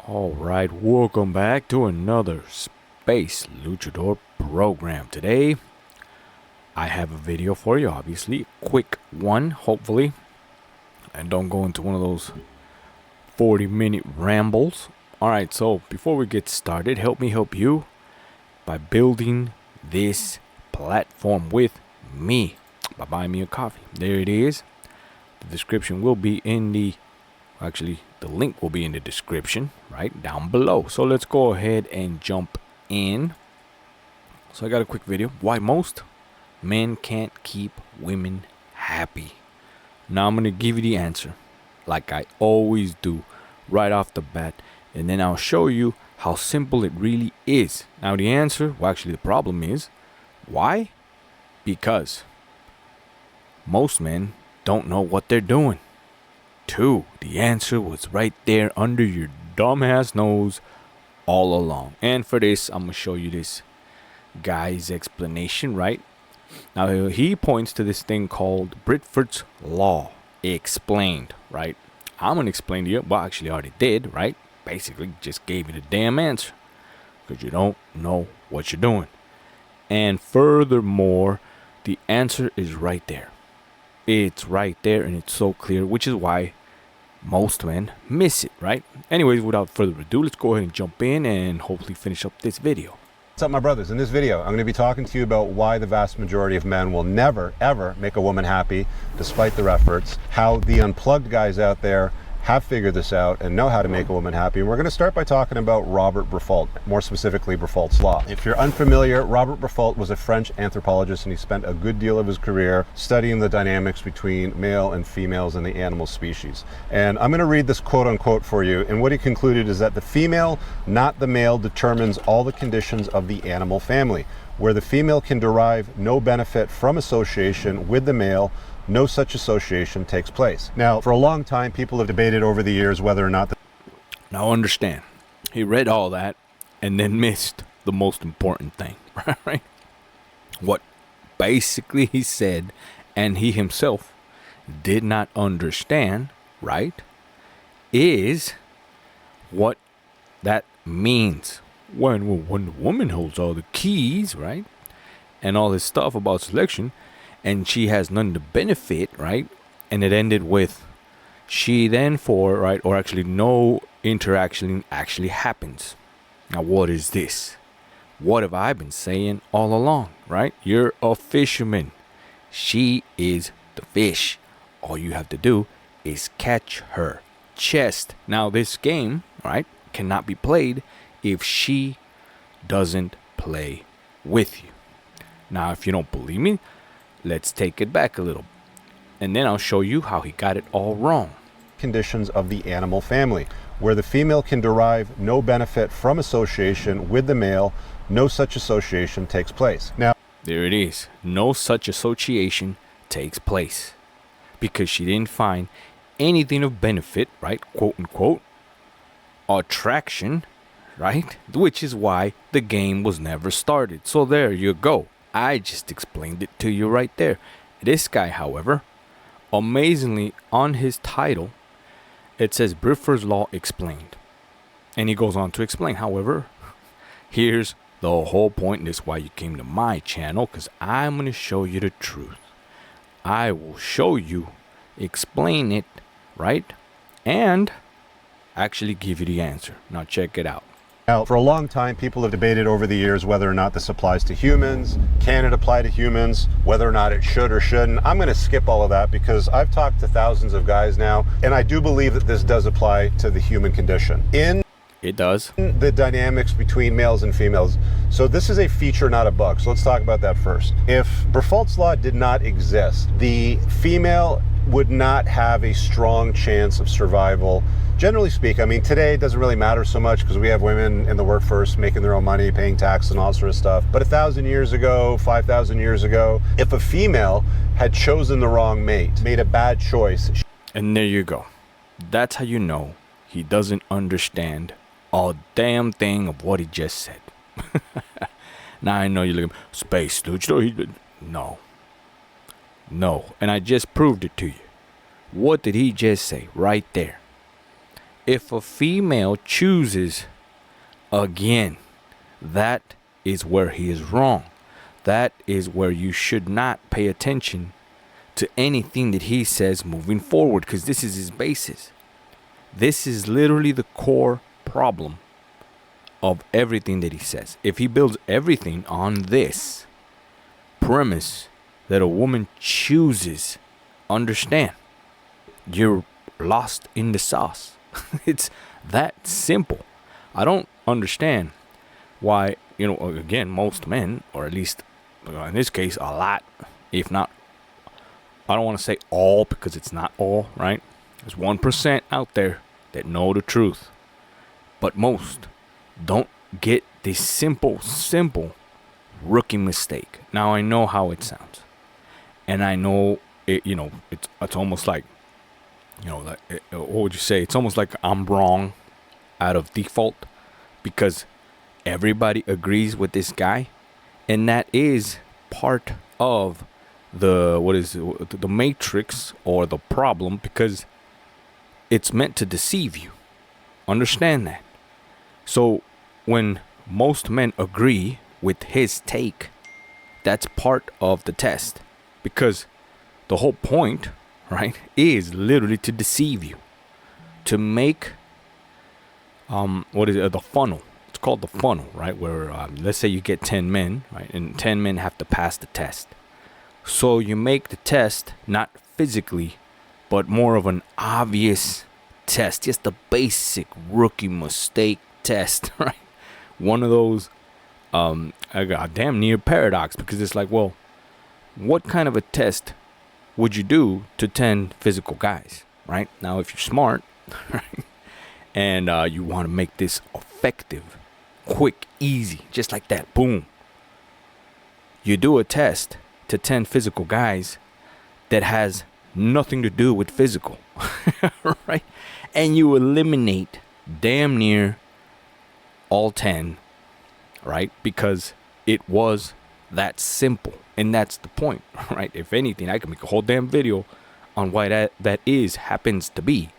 Alright, welcome back to another Space Luchador program. Today, I have a video for you, obviously. A quick one, hopefully. And don't go into one of those 40-minute rambles. Alright, so before we get started, help me help you by building this platform with me. By buying me a coffee. There it is. The description will be in the... Actually, the link will be in the description right down below. So let's go ahead and jump in. So I got a quick video. Why most men can't keep women happy. Now I'm going to give you the answer like I always do right off the bat. And then I'll show you how simple it really is. Now the answer, well actually the problem is, why? Because most men don't know what they're doing. 2. The answer was right there under your dumbass nose all along. And for this, I'm going to show you this guy's explanation, right? Now, he points to this thing called Britford's Law. Explained, right? I'm going to explain to you. Well, actually, I already did, right? Basically, just gave you the damn answer. Because you don't know what you're doing. And furthermore, the answer is right there. It's right there and it's so clear, which is why most men miss it, right? Anyways, without further ado, let's go ahead and jump in and hopefully finish up this video. What's up, my brothers? In this video, I'm going to be talking to you about why the vast majority of men will never, ever make a woman happy despite their efforts, how the unplugged guys out there have figured this out and know how to make a woman happy. And we're going to start by talking about Robert Briffault, more specifically Briffault's Law. If you're unfamiliar, Robert Briffault was a French anthropologist, and he spent a good deal of his career studying the dynamics between male and females in the animal species. And I'm going to read this quote unquote for you. And what he concluded is that the female, not the male, determines all the conditions of the animal family. Where the female can derive no benefit from association with the male, no such association takes place. Now, for a long time, people have debated over the years whether or not... Now understand, he read all that and then missed the most important thing, right? What basically he said, and he himself did not understand, right, is what that means. When the woman holds all the keys, right, and all this stuff about selection, and she has none to benefit, right? And it ended with she then for, right? Or actually no interaction actually happens. Now what is this? What have I been saying all along, right? You're a fisherman. She is the fish. All you have to do is catch her chest. Now this game, right, cannot be played if she doesn't play with you. Now if you don't believe me, let's take it back a little, and then I'll show you how he got it all wrong. Conditions of the animal family, where the female can derive no benefit from association with the male, no such association takes place. Now, there it is. No such association takes place. Because she didn't find anything of benefit, right? Quote unquote. Attraction, right? Which is why the game was never started. So there you go. I just explained it to you right there. This guy, however, amazingly on his title, it says Briffault's Law Explained. And he goes on to explain. However, here's the whole point. And this is why you came to my channel, because I'm going to show you the truth. I will show you, explain it, right? And actually give you the answer. Now check it out. Now, for a long time, people have debated over the years whether or not this applies to humans. Can it apply to humans? Whether or not it should or shouldn't. I'm going to skip all of that because I've talked to thousands of guys now, and I do believe that this does apply to the human condition. It does. The dynamics between males and females. So this is a feature, not a bug. So let's talk about that first. If Briffault's Law did not exist, the female would not have a strong chance of survival. Generally speaking, I mean, today it doesn't really matter so much because we have women in the workforce making their own money, paying taxes and all that sort of stuff. But 1,000 years ago, 5,000 years ago, if a female had chosen the wrong mate, made a bad choice. And there you go. That's how you know he doesn't understand a damn thing of what he just said. Now I know you're looking, Space Luchador. No. No. And I just proved it to you. What did he just say right there? if a female chooses, again, that is where he is wrong. That is where you should not pay attention to anything that he says moving forward, because this is his basis. This is literally the core problem of everything that he says. If he builds everything on this premise that a woman chooses, understand, you're lost in the sauce. It's that simple. I don't understand why, again, most men, or at least in this case, a lot, if not, I don't want to say all, because it's not all, right? There's 1% out there that know the truth. But most don't get this simple rookie mistake. Now, I know how it sounds. And I know, it's almost like, what would you say? It's almost like I'm wrong out of default, because everybody agrees with this guy. And that is part of the matrix or the problem, because it's meant to deceive you. Understand that. So when most men agree with his take, that's part of the test, because the whole point, right, is literally to deceive you, to make the funnel. It's called the funnel, right? Where let's say you get 10 men, right, and 10 men have to pass the test. So you make the test not physically, but more of an obvious test, just a basic rookie mistake test, right? One of those a damn near paradox, because it's like, well, what kind of a test would you do to 10 physical guys, right? Now, if you're smart, right, and you want to make this effective, quick, easy, just like that, boom, you do a test to 10 physical guys that has nothing to do with physical, right? And you eliminate damn near all 10, right? Because it was that simple. And that's the point, right? If anything, I can make a whole damn video on why that happens to be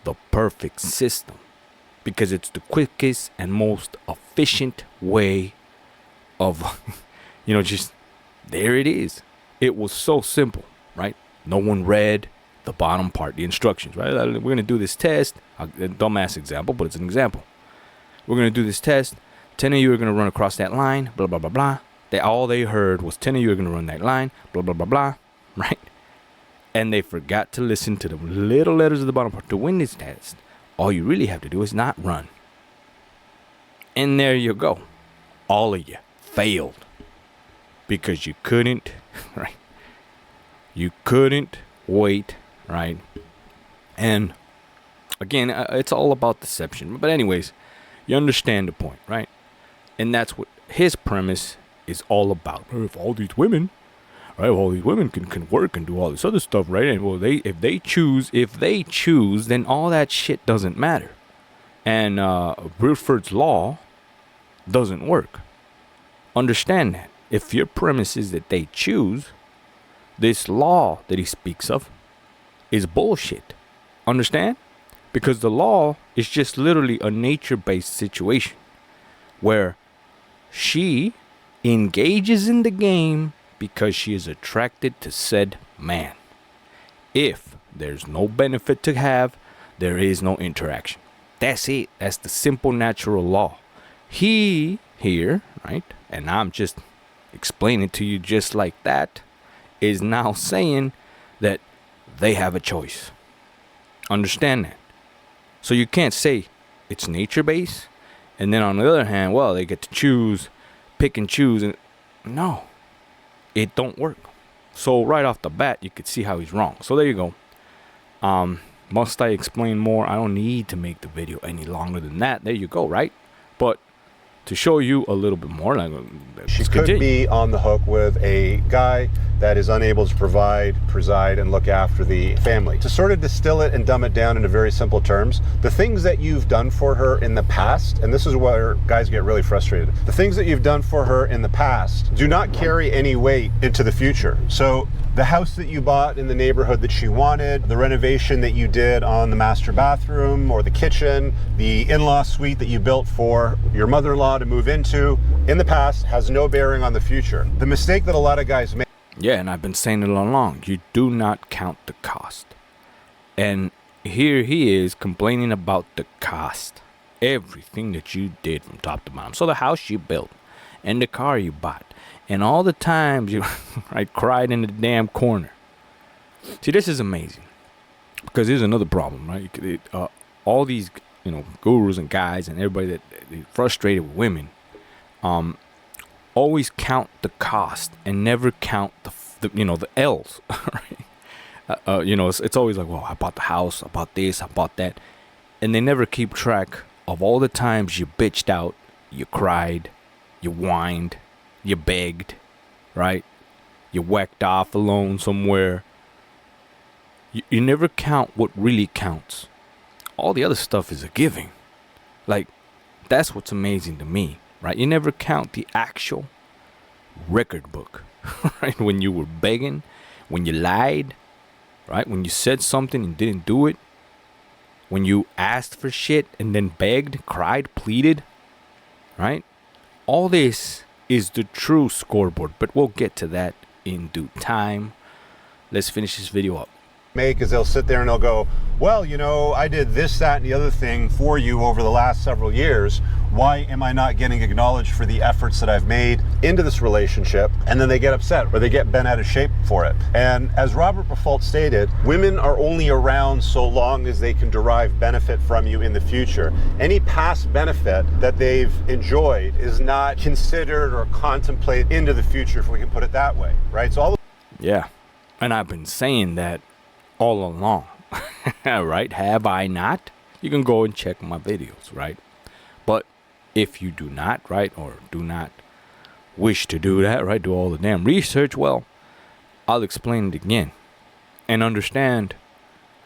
the perfect system, because it's the quickest and most efficient way of, just there it is. It was so simple, right? No one read the bottom part, the instructions, right? We're going to do this test. A dumbass example, but it's an example. We're going to do this test. 10 of you are going to run across that line, blah, blah, blah, blah. All they heard was 10 of you are going to run that line, blah, blah, blah, blah, right? And they forgot to listen to the little letters at the bottom part. To win this test, all you really have to do is not run. And there you go. All of you failed. Because you couldn't, right? You couldn't wait, right? And again, it's all about deception. But anyways, you understand the point, right? And that's what his premise is all about. If all these women, right? All these women can work and do all this other stuff, right? And well, if they choose, then all that shit doesn't matter. And Burford's law doesn't work. Understand that. If your premise is that they choose, this law that he speaks of is bullshit. Understand? Because the law is just literally a nature-based situation where she engages in the game because she is attracted to said man. If there's no benefit to have, there is no interaction. That's it. That's the simple natural law. He here, right, and I'm just explaining to you just like that, is now saying that they have a choice. Understand that. So you can't say it's nature-based, and then on the other hand, well, they get to choose, pick and choose, and no, it don't work. So right off the bat, you could see how he's wrong. So there you go. Must I explain more? I don't need to make the video any longer than that. There you go, right? But to show you a little bit more, like, she could be on the hook with a guy that is unable to provide, preside, and look after the family. To sort of distill it and dumb it down into very simple terms, the things that you've done for her in the past, and this is where guys get really frustrated, the things that you've done for her in the past do not carry any weight into the future. So the house that you bought in the neighborhood that she wanted, the renovation that you did on the master bathroom or the kitchen, the in-law suite that you built for your mother-in-law to move into in the past has no bearing on the future. The mistake that a lot of guys make. Yeah, and I've been saying it all along. You do not count the cost. And here he is complaining about the cost. Everything that you did from top to bottom. So the house you built and the car you bought and all the times you cried in the damn corner. See, this is amazing. Because here's another problem, right? All these, gurus and guys and everybody that frustrated with women, always count the cost and never count the L's, right? It's always like, well, I bought the house, I bought this, I bought that. And they never keep track of all the times you bitched out, you cried, you whined, you begged, right? You whacked off alone somewhere. You never count what really counts. All the other stuff is a giving. Like, that's what's amazing to me, right? You never count the actual record book, right? When you were begging, when you lied, right? When you said something and didn't do it. When you asked for shit and then begged, cried, pleaded, right? All this is the true scoreboard, but we'll get to that in due time. Let's finish this video up. Make is they'll sit there and they'll go, well, I did this, that, and the other thing for you over the last several years. Why am I not getting acknowledged for the efforts that I've made into this relationship? And then they get upset or they get bent out of shape for it. And as Robert Buffalt stated, women are only around so long as they can derive benefit from you in the future. Any past benefit that they've enjoyed is not considered or contemplated into the future, if we can put it that way, right? So yeah, and I've been saying that all along, right? Have I not? You can go and check my videos, right? But if you do not, right, or do not wish to do that, right, do all the damn research, well, I'll explain it again. And understand,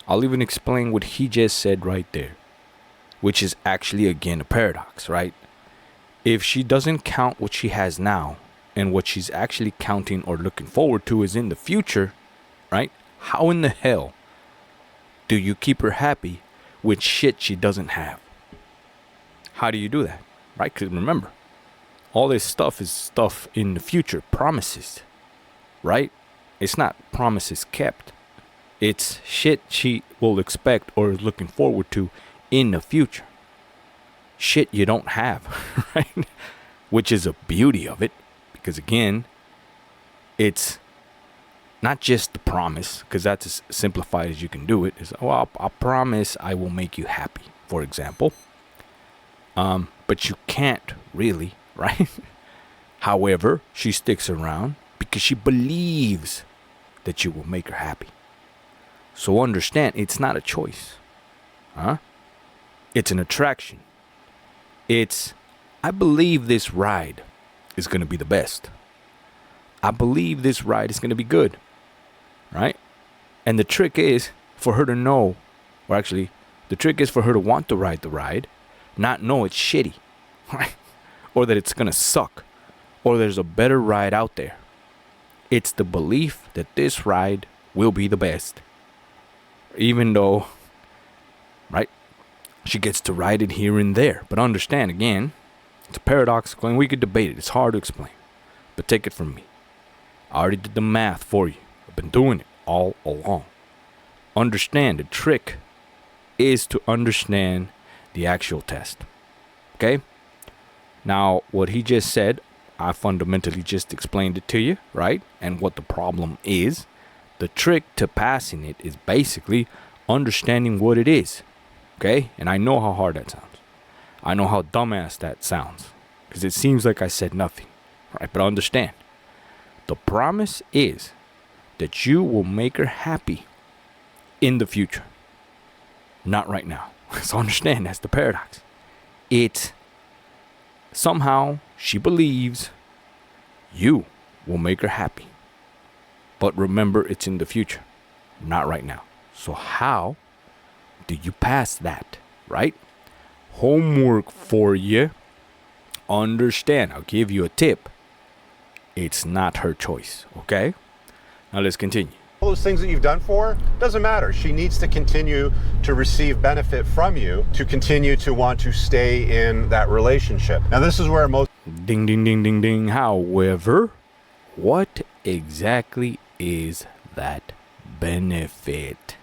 I'll even explain what he just said right there, which is actually, again, a paradox, right? If she doesn't count what she has now, and what she's actually counting or looking forward to is in the future, right? How in the hell do you keep her happy with shit she doesn't have? How do you do that? Right? Because remember, all this stuff is stuff in the future, promises, right? It's not promises kept. It's shit she will expect or is looking forward to in the future. Shit you don't have, right? Which is a beauty of it. Because again, it's not just the promise, because that's as simplified as you can do it. Is, well, I promise I will make you happy, for example. But you can't really, right? However, she sticks around because she believes that you will make her happy. So understand, it's not a choice. It's an attraction. It's, I believe this ride is going to be the best. I believe this ride is going to be good. Right? And the trick is for her to know, or actually, the trick is for her to want to ride the ride, not know it's shitty, right? Or that it's going to suck, or there's a better ride out there. It's the belief that this ride will be the best. Even though, right, she gets to ride it here and there. But understand, again, it's a paradoxical, and we could debate it. It's hard to explain. But take it from me. I already did the math for you. I've been doing it all along. Understand, the trick is to understand the actual test. Okay? Now, what he just said, I fundamentally just explained it to you, right? And what the problem is. The trick to passing it is basically understanding what it is. Okay? And I know how hard that sounds. I know how dumbass that sounds. Because it seems like I said nothing. Right? But understand. The promise is that you will make her happy in the future. Not right now. So understand, that's the paradox. It's somehow she believes you will make her happy. But remember, it's in the future, not right now. So how do you pass that, right? Homework for you. Understand, I'll give you a tip. It's not her choice, okay? Now let's continue. All those things that you've done for her, doesn't matter. She needs to continue to receive benefit from you to continue to want to stay in that relationship. Now, this is where most... Ding, ding, ding, ding, ding. However, what exactly is that benefit?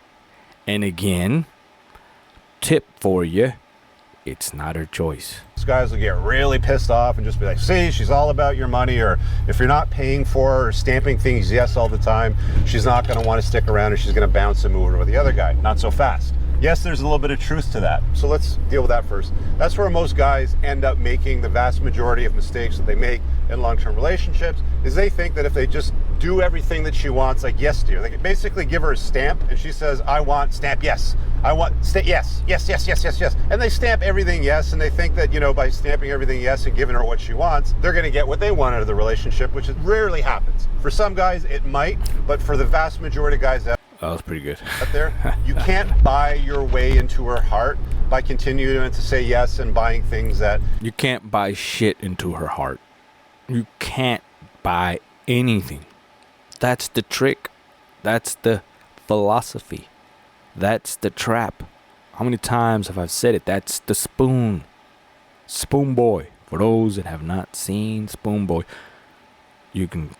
And again, tip for you, it's not her choice. Guys will get really pissed off and just be like, see, she's all about your money, or if you're not paying for her or stamping things yes all the time, she's not going to want to stick around and she's going to bounce and move over to the other guy. Not so fast. Yes, there's a little bit of truth to that. So let's deal with that first. That's where most guys end up making the vast majority of mistakes that they make in long-term relationships, is they think that if they just do everything that she wants, like yes dear, they can basically give her a stamp and she says, I want stamp yes. I want yes, yes, yes, yes, yes, yes. And they stamp everything yes, and they think that, you know, by stamping everything yes and giving her what she wants, they're gonna get what they want out of the relationship, which rarely happens. For some guys, it might, but for the vast majority of guys out That was pretty good. there, you can't buy your way into her heart by continuing to say yes and buying things that... You can't buy shit into her heart. You can't buy anything. That's the trick. That's the philosophy. That's the trap. How many times have I said it? That's the spoon. Spoon Boy. For those that have not seen Spoon Boy, you can,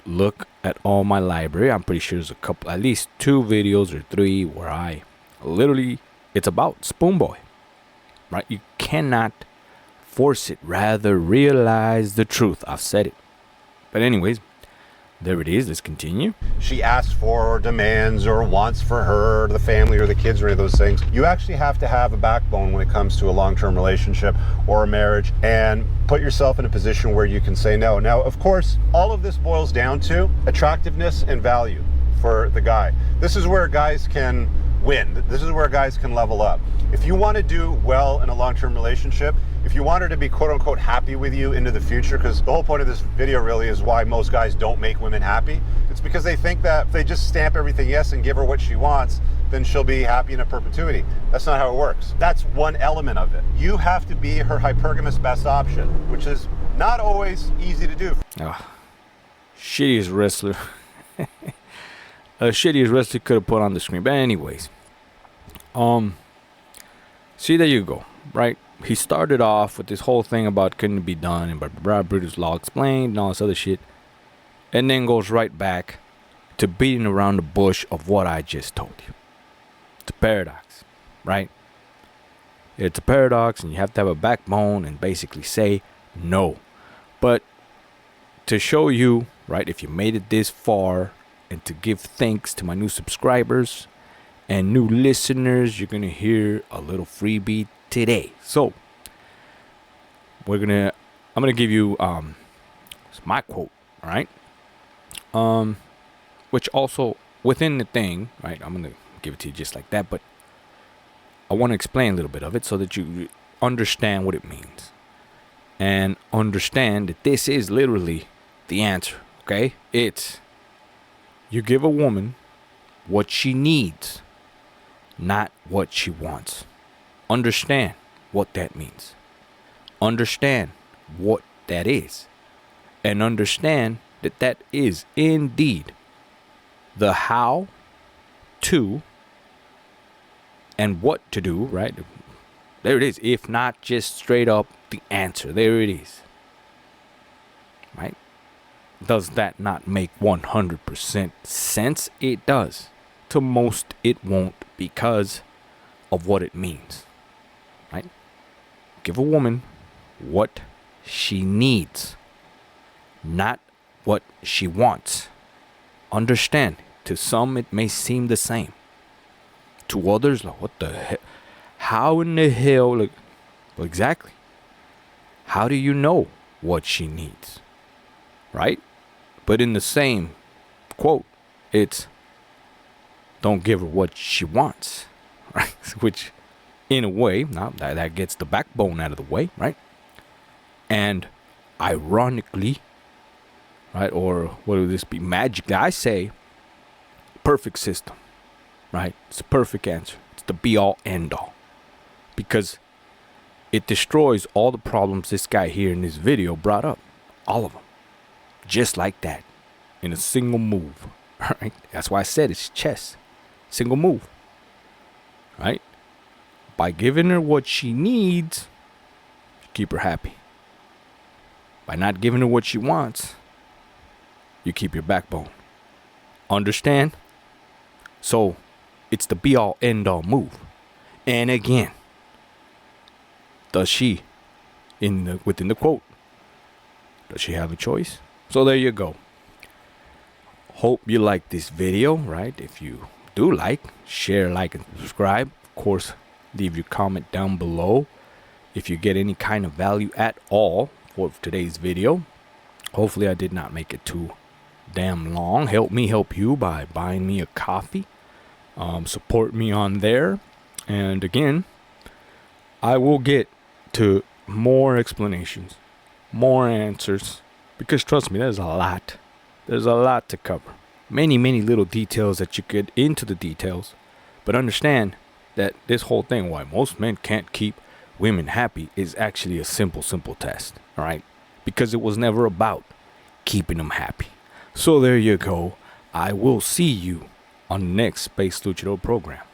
look at all my library. I'm pretty sure there's a couple, at least 2 videos or 3 where I literally, it's about Spoon Boy. Right? You cannot force it. Rather realize the truth. I've said it. But anyways, there it is. Let's continue. She asks for or demands or wants for her, or the family or the kids or any of those things. You actually have to have a backbone when it comes to a long-term relationship or a marriage, and put yourself in a position where you can say no. Now, of course, all of this boils down to attractiveness and value for the guy. This is where guys can win. This is where guys can level up. If you want to do well in a long-term relationship, if you want her to be quote-unquote happy with you into the future, because the whole point of this video really is why most guys don't make women happy. It's because they think that if they just stamp everything yes and give her what she wants, then she'll be happy in a perpetuity. That's not how it works. That's one element of it. You have to be her hypergamous best option, which is not always easy to do. Shittiest wrestler. Shittiest wrestler could have put on the screen. But anyways, see, there you go, right? He started off with this whole thing about couldn't be done and blah, blah, blah, British law explained and all this other shit. And then goes right back to beating around the bush of what I just told you. It's a paradox, right? It's a paradox, and you have to have a backbone and basically say no. But to show you, right, if you made it this far, and to give thanks to my new subscribers and new listeners, you're gonna hear a little freebie today. So I'm gonna give you it's my quote, all right? Which also within the thing, right? I'm gonna give it to you just like that, but I want to explain a little bit of it so that you understand what it means and understand that this is literally the answer. Okay, it's you give a woman what she needs, not what she wants. Understand what that means. Understand what that is. And understand that that is indeed the how to and what to do, right? There it is. If not just straight up the answer. There it is. Right? Does that not make 100% sense? It does. To most, it won't because of what it means. Right? Give a woman what she needs, not what she wants. Understand, to some it may seem the same. To others, like, what the hell? How in the hell? Like, well, exactly. How do you know what she needs? Right? But in the same quote, it's don't give her what she wants. Right? Which, in a way, now that gets the backbone out of the way, right? And ironically, right, or what would this be? Magically, I say perfect system, right? It's a perfect answer. It's the be-all, end-all. Because it destroys all the problems this guy here in this video brought up. All of them. Just like that. In a single move. Right? That's why I said it's chess. Single move. Right? By giving her what she needs, you keep her happy. By not giving her what she wants, you keep your backbone. Understand? So, it's the be all end all move. And again, does she, within the quote, does she have a choice? So there you go. Hope you like this video, right? If you do like, share, like, and subscribe. Of course, leave your comment down below if you get any kind of value at all for today's video. Hopefully I did not make it too damn long. Help me help you by buying me a coffee. Support me on there. And again, I will get to more explanations, more answers, because trust me, there's a lot. There's a lot to cover. Many, many little details that you get into the details. But understand that this whole thing, why most men can't keep women happy, is actually a simple test. All right? Because it was never about keeping them happy. So there you go. I will see you on the next Space Luchador program.